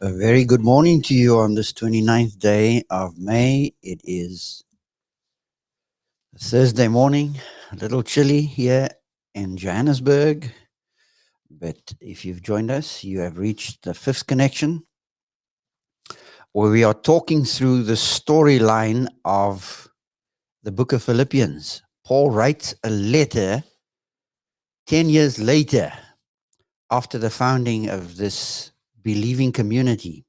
A very good morning to you on this 29th day of May. It is Thursday morning, a little chilly here in Johannesburg. But if you've joined us, you have reached the fifth connection, where we are talking through the storyline of the book of Philippians. Paul writes a letter 10 years later after the founding of this believing community.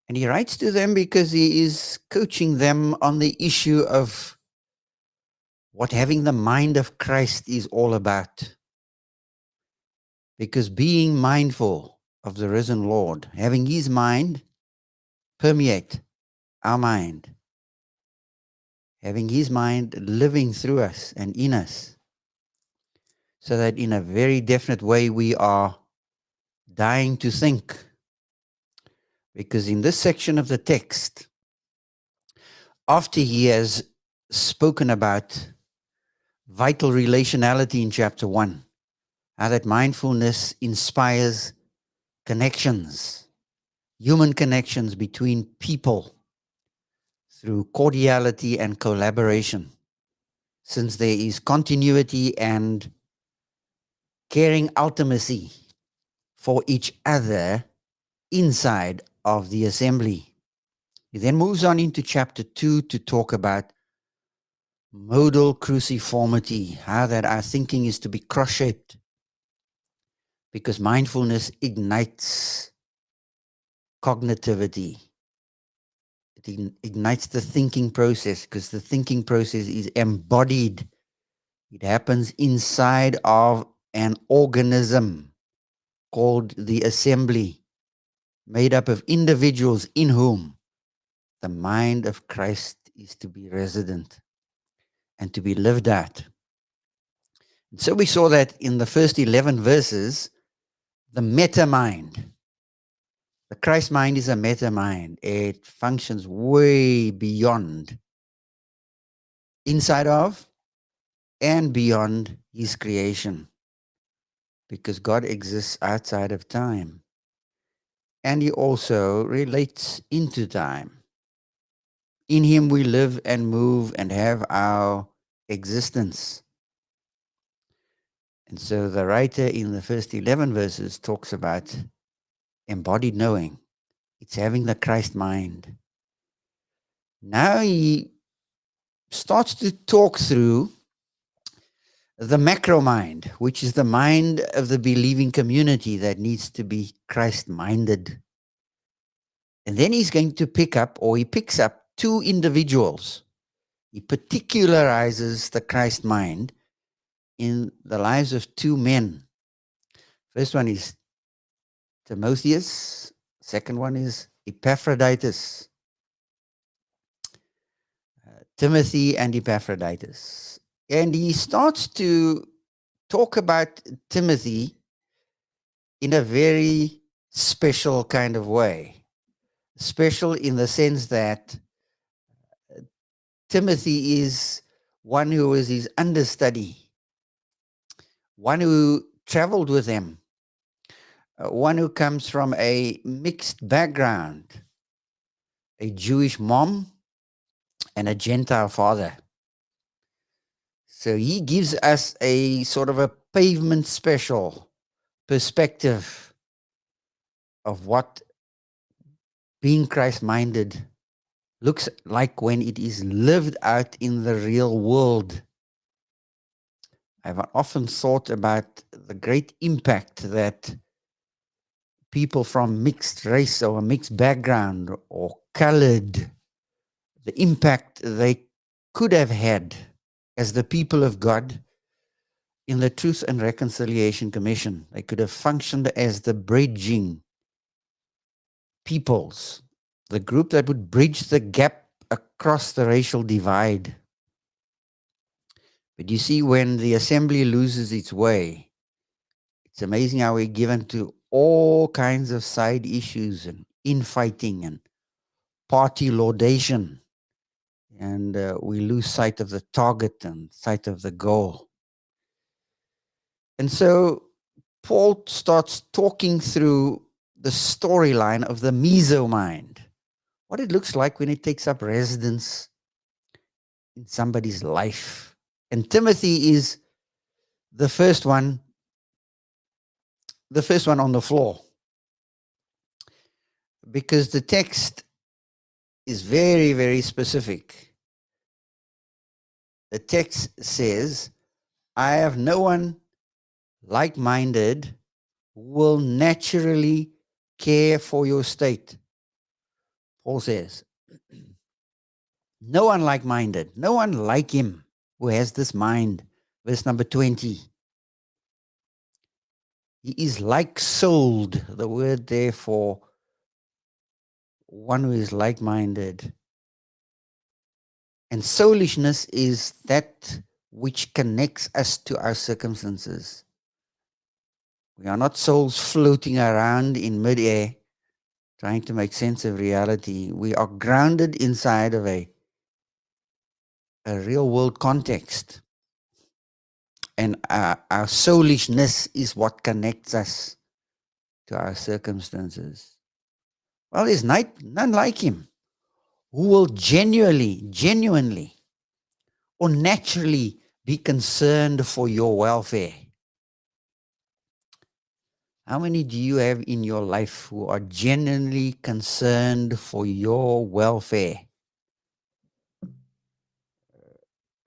And he writes to them because he is coaching them on the issue of what having the mind of Christ is all about. Because being mindful of the risen Lord, having his mind permeate our mind, having his mind living through us and in us, so that in a very definite way we are dying to think. Because in this section of the text, after he has spoken about vital relationality in chapter 1, how that mindfulness inspires connections, human connections between people through cordiality and collaboration, since there is continuity and caring ultimacy for each other inside of the assembly. He then moves on into chapter 2 to talk about modal cruciformity, how that our thinking is to be cross-shaped, because mindfulness ignites cognitivity. It ignites the thinking process, because the thinking process is embodied. It happens inside of an organism called the assembly, made up of individuals in whom the mind of Christ is to be resident and to be lived out. And so we saw that in the first 11 verses, the meta mind. The Christ mind is a meta mind. It functions way beyond, inside of, and beyond his creation, because God exists outside of time. And he also relates into time. In him we live and move and have our existence. And so the writer in the first 11 verses talks about embodied knowing. It's having the Christ mind. Now he starts to talk through the macro mind, which is the mind of the believing community that needs to be Christ-minded. And then he's going to he picks up two individuals. He particularizes the Christ mind in the lives of two men. First one is Timotheus. Second one is Epaphroditus. Timothy and Epaphroditus. And he starts to talk about Timothy in a very special kind of way. Special in the sense that Timothy is one who was his understudy, one who traveled with him, one who comes from a mixed background, a Jewish mom and a Gentile father. So he gives us a sort of a pavement special perspective of what being Christ-minded looks like when it is lived out in the real world. I've often thought about the great impact that people from mixed race or a mixed background or colored, the impact they could have had as the people of God in the Truth and Reconciliation Commission. They could have functioned as the bridging peoples the group that would bridge the gap across the racial divide. But you see, when the assembly loses its way, it's amazing how we're given to all kinds of side issues and infighting and party laudation. And we lose sight of the target and sight of the goal. And so Paul starts talking through the storyline of the meso mind, what it looks like when it takes up residence in somebody's life. And Timothy is the first one on the floor, because the text is very, very specific. The text says, I have no one like-minded who will naturally care for your state. Paul says, no one like-minded, no one like him who has this mind. Verse number 20. He is like-souled, the word there for one who is like-minded. And soulishness is that which connects us to our circumstances. We are not souls floating around in midair trying to make sense of reality. We are grounded inside of a real world context. And our soulishness is what connects us to our circumstances. Well, there's none like him who will genuinely, or naturally be concerned for your welfare. How many do you have in your life who are genuinely concerned for your welfare?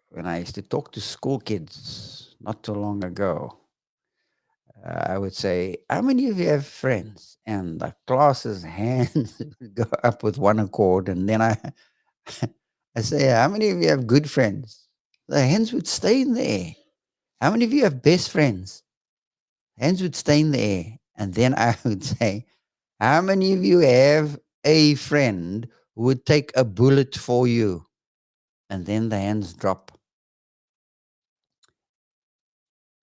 When I used to talk to school kids not too long ago, I would say, how many of you have friends? And the class's hands would go up with one accord. And then I say, how many of you have good friends? The hands would stay in the air. How many of you have best friends? Hands would stay in the air. And then I would say, how many of you have a friend who would take a bullet for you? And then the hands drop.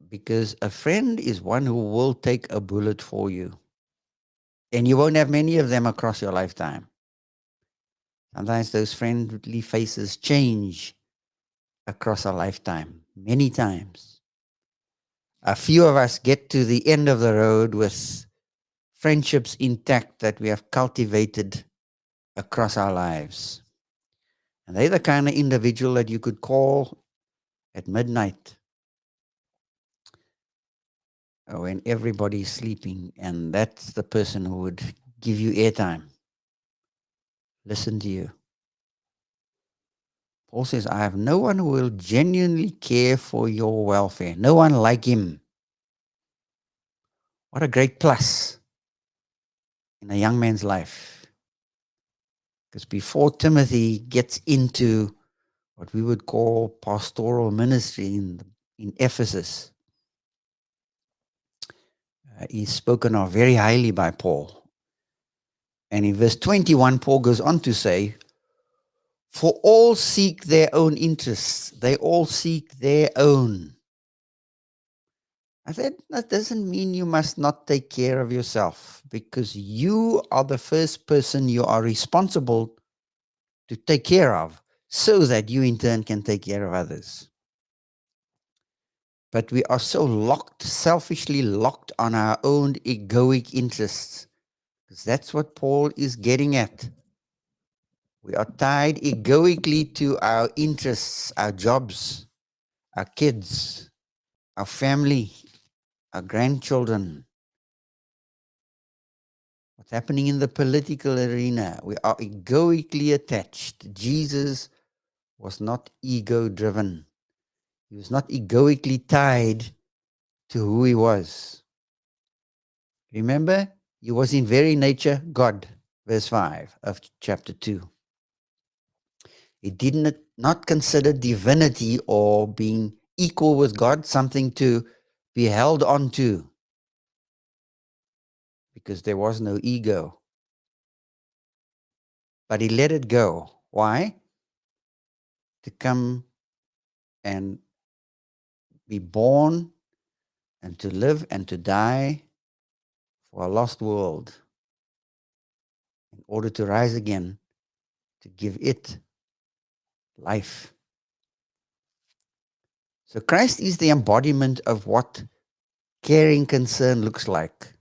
Because a friend is one who will take a bullet for you. And you won't have many of them across your lifetime. Sometimes those friendly faces change across a lifetime, many times. A few of us get to the end of the road with friendships intact that we have cultivated across our lives. And they're the kind of individual that you could call at midnight when everybody's sleeping, and that's the person who would give you airtime, listen to you. Paul says, I have no one who will genuinely care for your welfare. No one like him. What a great plus in a young man's life. Because before Timothy gets into what we would call pastoral ministry in Ephesus, he's spoken of very highly by Paul. And in verse 21, Paul goes on to say, for all seek their own interests. They all seek their own. I said, that doesn't mean you must not take care of yourself, because you are the first person you are responsible to take care of, so that you in turn can take care of others. But we are so selfishly locked on our own egoic interests, because that's what Paul is getting at. We are tied egoically to our interests, our jobs, our kids, our family, our grandchildren. What's happening in the political arena? We are egoically attached. Jesus was not ego-driven. He was not egoically tied to who he was. Remember, he was in very nature God, verse 5 of chapter 2. He did not consider divinity or being equal with God something to be held on to, because there was no ego. But he let it go. Why? To come and be born and to live and to die for a lost world in order to rise again, to give it life. So Christ is the embodiment of what caring concern looks like.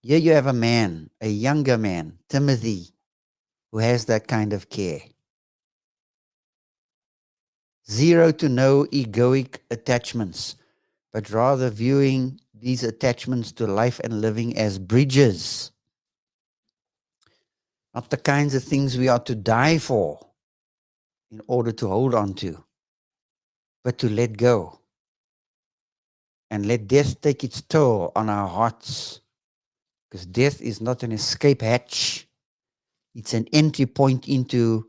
Here you have a man, a younger man, Timothy, who has that kind of care. Zero to no egoic attachments, but rather viewing these attachments to life and living as bridges, not the kinds of things we are to die for in order to hold on to, but to let go and let death take its toll on our hearts. Because death is not an escape hatch, it's an entry point into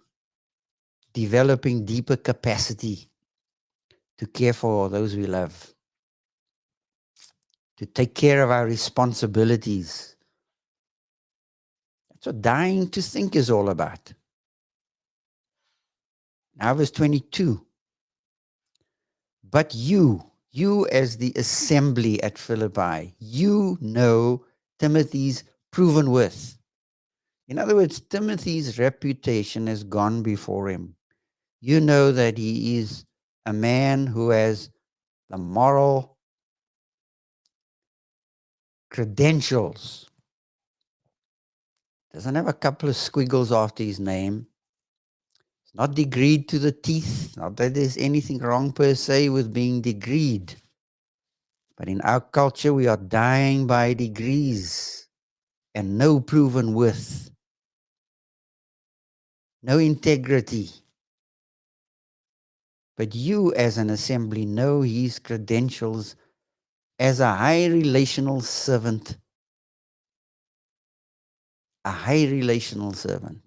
developing deeper capacity to care for those we love, to take care of our responsibilities. That's what dying to think is all about. Now, verse 22. But you as the assembly at Philippi, you know Timothy's proven worth. In other words, Timothy's reputation has gone before him. You know that he is a man who has the moral credentials. Doesn't have a couple of squiggles after his name. It's not degreed to the teeth. Not that there's anything wrong per se with being degreed. But in our culture, we are dying by degrees and no proven worth, no integrity. But you, as an assembly, know his credentials as a high relational servant. A high relational servant.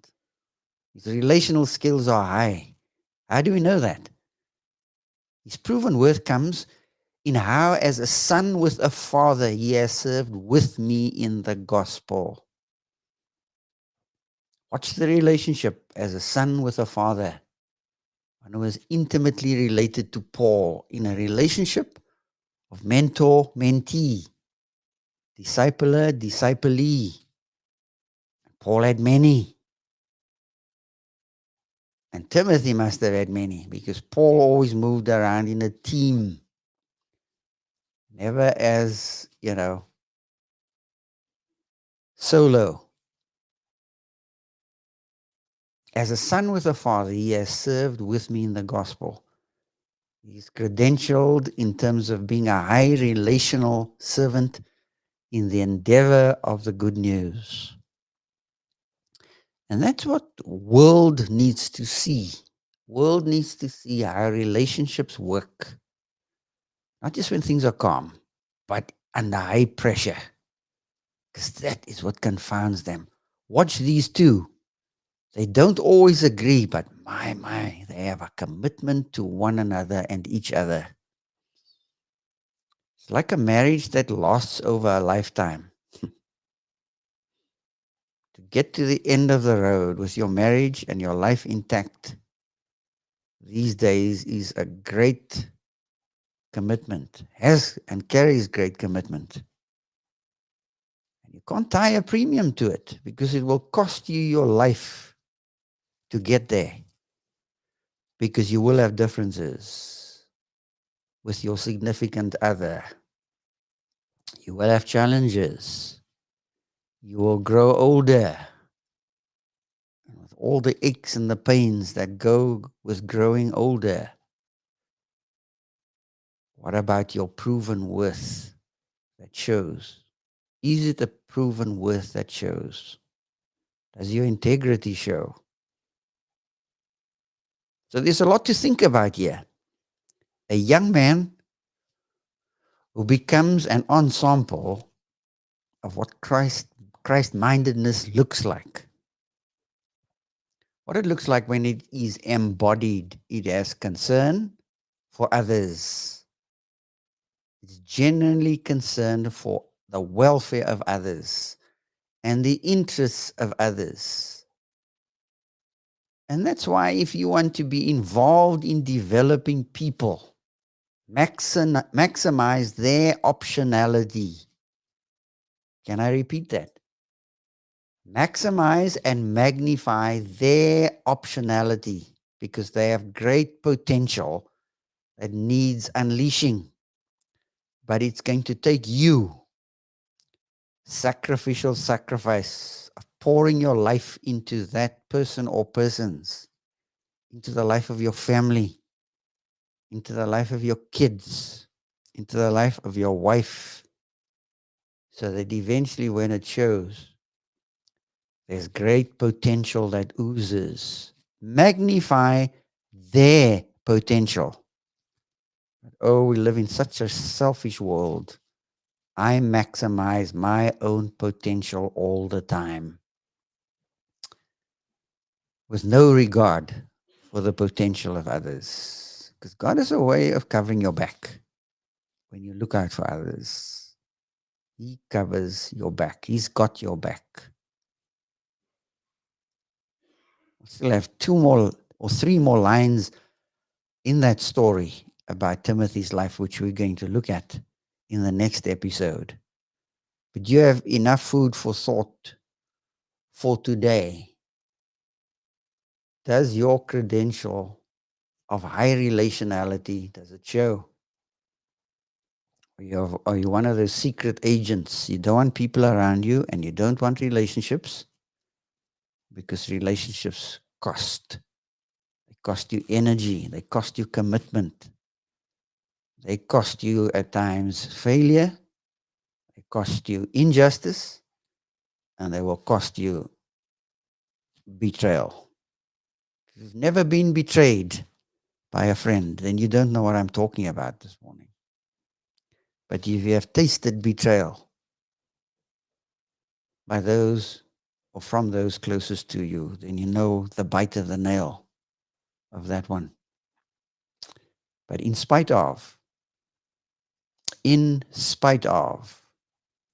His relational skills are high. How do we know that? His proven worth comes in how, as a son with a father, he has served with me in the gospel. What's the relationship as a son with a father? One who is intimately related to Paul in a relationship of mentor, mentee, discipler, disciplee. Paul had many. And Timothy must have had many because Paul always moved around in a team. Never as, solo. As a son with a father, he has served with me in the gospel. He's credentialed in terms of being a high relational servant in the endeavor of the good news. And that's what world needs to see. World needs to see how relationships work. Not just when things are calm, but under high pressure. Because that is what confounds them. Watch these two. They don't always agree, but my, they have a commitment to one another and each other. It's like a marriage that lasts over a lifetime. To get to the end of the road with your marriage and your life intact these days is a great commitment, has and carries great commitment. And you can't tie a premium to it because it will cost you your life to get there. Because you will have differences with your significant other. You will have challenges. You will grow older. And with all the aches and the pains that go with growing older, what about your proven worth that shows? Is it a proven worth that shows? Does your integrity show? So there's a lot to think about here. A young man who becomes an ensemble of what Christ-mindedness looks like. What it looks like when it is embodied. It has concern for others. It's genuinely concerned for the welfare of others and the interests of others. And that's why if you want to be involved in developing people, maximize their optionality. Can I repeat that? Maximize and magnify their optionality because they have great potential that needs unleashing. But it's going to take you, sacrificial sacrifice, of pouring your life into that person or persons, into the life of your family, into the life of your kids, into the life of your wife, so that eventually when it shows, there's great potential that oozes. Magnify their potential. Oh, we live in such a selfish world. I maximize my own potential all the time with no regard for the potential of others. Because God has a way of covering your back when you look out for others. He covers your back. He's got your back. We still have 2 more or 3 more lines in that story about Timothy's life, which we're going to look at in the next episode. But you have enough food for thought for today. Does your credential of high relationality, does it show? Are you one of those secret agents? You don't want people around you and you don't want relationships because relationships cost. They cost you energy. They cost you commitment. They cost you at times failure. They cost you injustice. And they will cost you betrayal. If you've never been betrayed by a friend, then you don't know what I'm talking about this morning. But if you have tasted betrayal by those or from those closest to you, then you know the bite of the nail of that one. But in spite of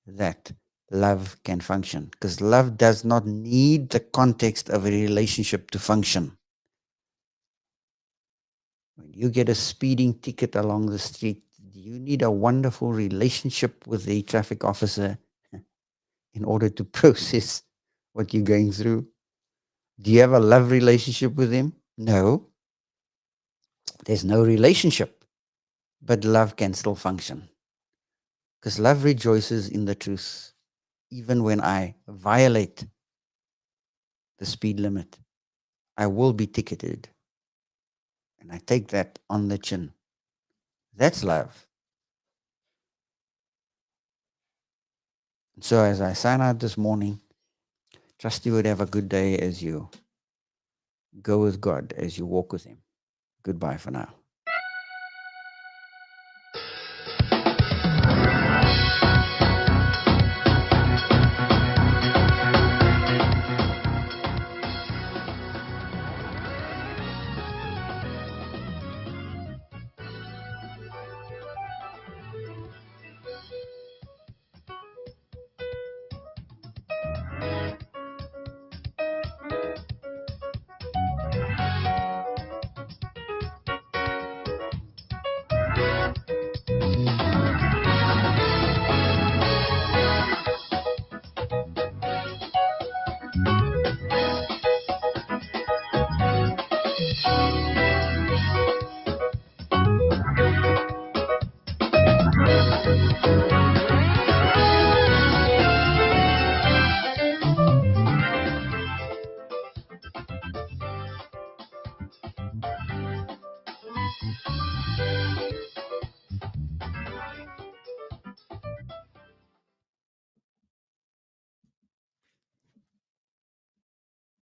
that, love can function because love does not need the context of a relationship to function. When you get a speeding ticket along the street, you need a wonderful relationship with the traffic officer in order to process what you're going through. Do you have a love relationship with him? No. There's no relationship, but love can still function because love rejoices in the truth. Even when I violate the speed limit, I will be ticketed. And I take that on the chin. That's love. So as I sign out this morning, trust you would have a good day as you go with God, as you walk with him. Goodbye for now.